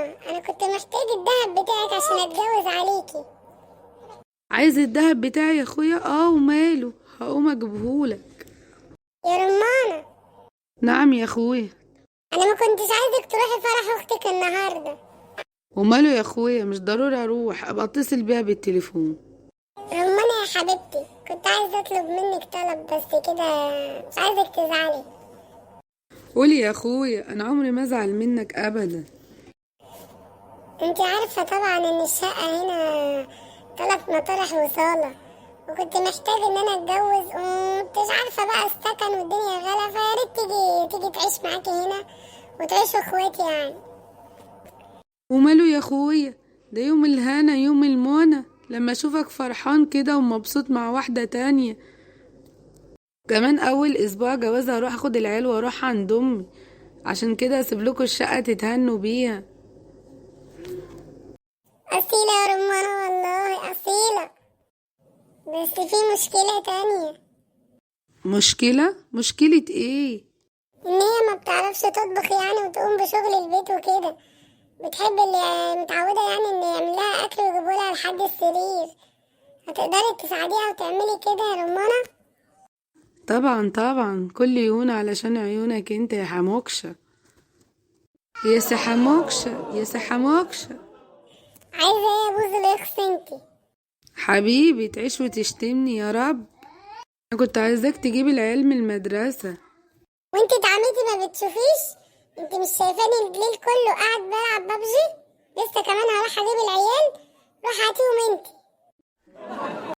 رمانة، انا كنت محتاج الدهب بتاعك عشان اتجوز عليكي. عايز الدهب بتاعي يا اخويا؟ وماله، هقوم اجيبهولك. يا رمانة، نعم يا اخويا. انا ما كنتش عايزك تروحي فرح اختك النهارده. وماله يا اخويا، مش ضروري اروح، ابقى اتصل بيها بالتليفون. رمانة يا حبيبتي، كنت عايزة اطلب منك طلب بس كده، مش عايزك تزعلي. قولي يا اخويا، انا عمري ما ازعل منك ابدا. انت عارفة طبعا ان الشقة هنا 3 مطارح وصالة، وكنت محتاج ان انا اتجوز ومكنتش عارفة بقى السكن والدنيا غلا، فياريت تيجي تعيش معاكي هنا وتعيشوا اخواتي يعني. وماله يا اخويا، ده يوم الهنا يوم المنى لما اشوفك فرحان كده ومبسوط مع واحدة تانية. كمان اول اسبوع جواز هروح اخد العيال واروح عند امي، عشان كده اسيب لكم الشقة تتهنوا بيها. اصيلة يا رمانة، والله اصيلة، بس في مشكلة تانية. مشكلة ايه؟ ان هي ما بتعرفش تطبخ يعني وتقوم بشغل البيت وكده، بتحب اللي متعودة يعني ان يعملها اكل ويجيبولها لحد السرير. هتقدري تساعديها وتعملي كده يا رمانة؟ طبعا طبعا، كل يوم علشان عيونك انت يا حموكشة. يا سحموكشة يا سحموكشة. عايزة ايه يا بوز الاخس انتي؟ حبيبي تعيش وتشتمني يا رب. انا كنت عايزاك تجيب العيال من المدرسة. وانتي اتعميتي ما بتشوفيش؟ انتي مش شايفاني الليل كله قاعد بلعب بابجي؟ لسه كمان هروح اجيب العيال. روح هاتيهم انتي.